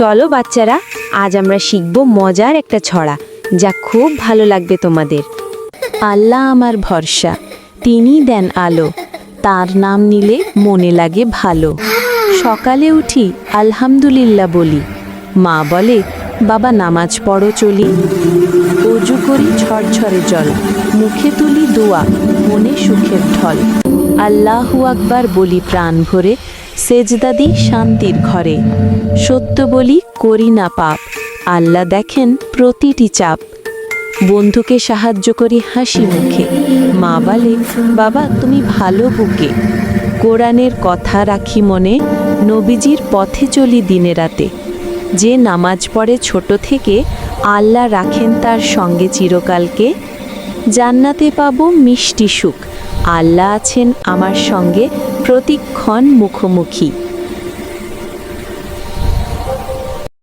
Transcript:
চলো বাচ্চারা, আজ আমরা শিখব মজার একটা ছড়া, যা খুব ভালো লাগবে তোমাদের। আল্লাহ আমার ভরসা, তিনি দেন আলো, তার নাম নিলে মনে লাগে ভালো। সকালে উঠি আলহামদুলিল্লাহ বলি, মা বলে বাবা নামাজ পড়ো চলি। অজু করি ঝরঝরে জল, মুখে তুলি দোয়া, মনে সুখের ঢল। আল্লাহু আকবার বলি প্রাণ ভরে, সেজদা দিই শান্তির ঘরে। সত্য বলি করি না পাপ, আল্লাহ দেখেন প্রতিটি চাপ। বন্ধুকে সাহায্য করি হাসি মুখে, মা বলে বাবা তুমি ভালো বুকে। কোরআনের কথা রাখি মনে, নবীজির পথে চলি দিনে রাতে। যে নামাজ পড়ে ছোট থেকে, আল্লাহ রাখেন তার সঙ্গে চিরকালকে। জান্নাতে পাবো মিষ্টি সুখ, আল্লাহ আছেন আমার সঙ্গে প্রতিক্ষণ মুখোমুখি।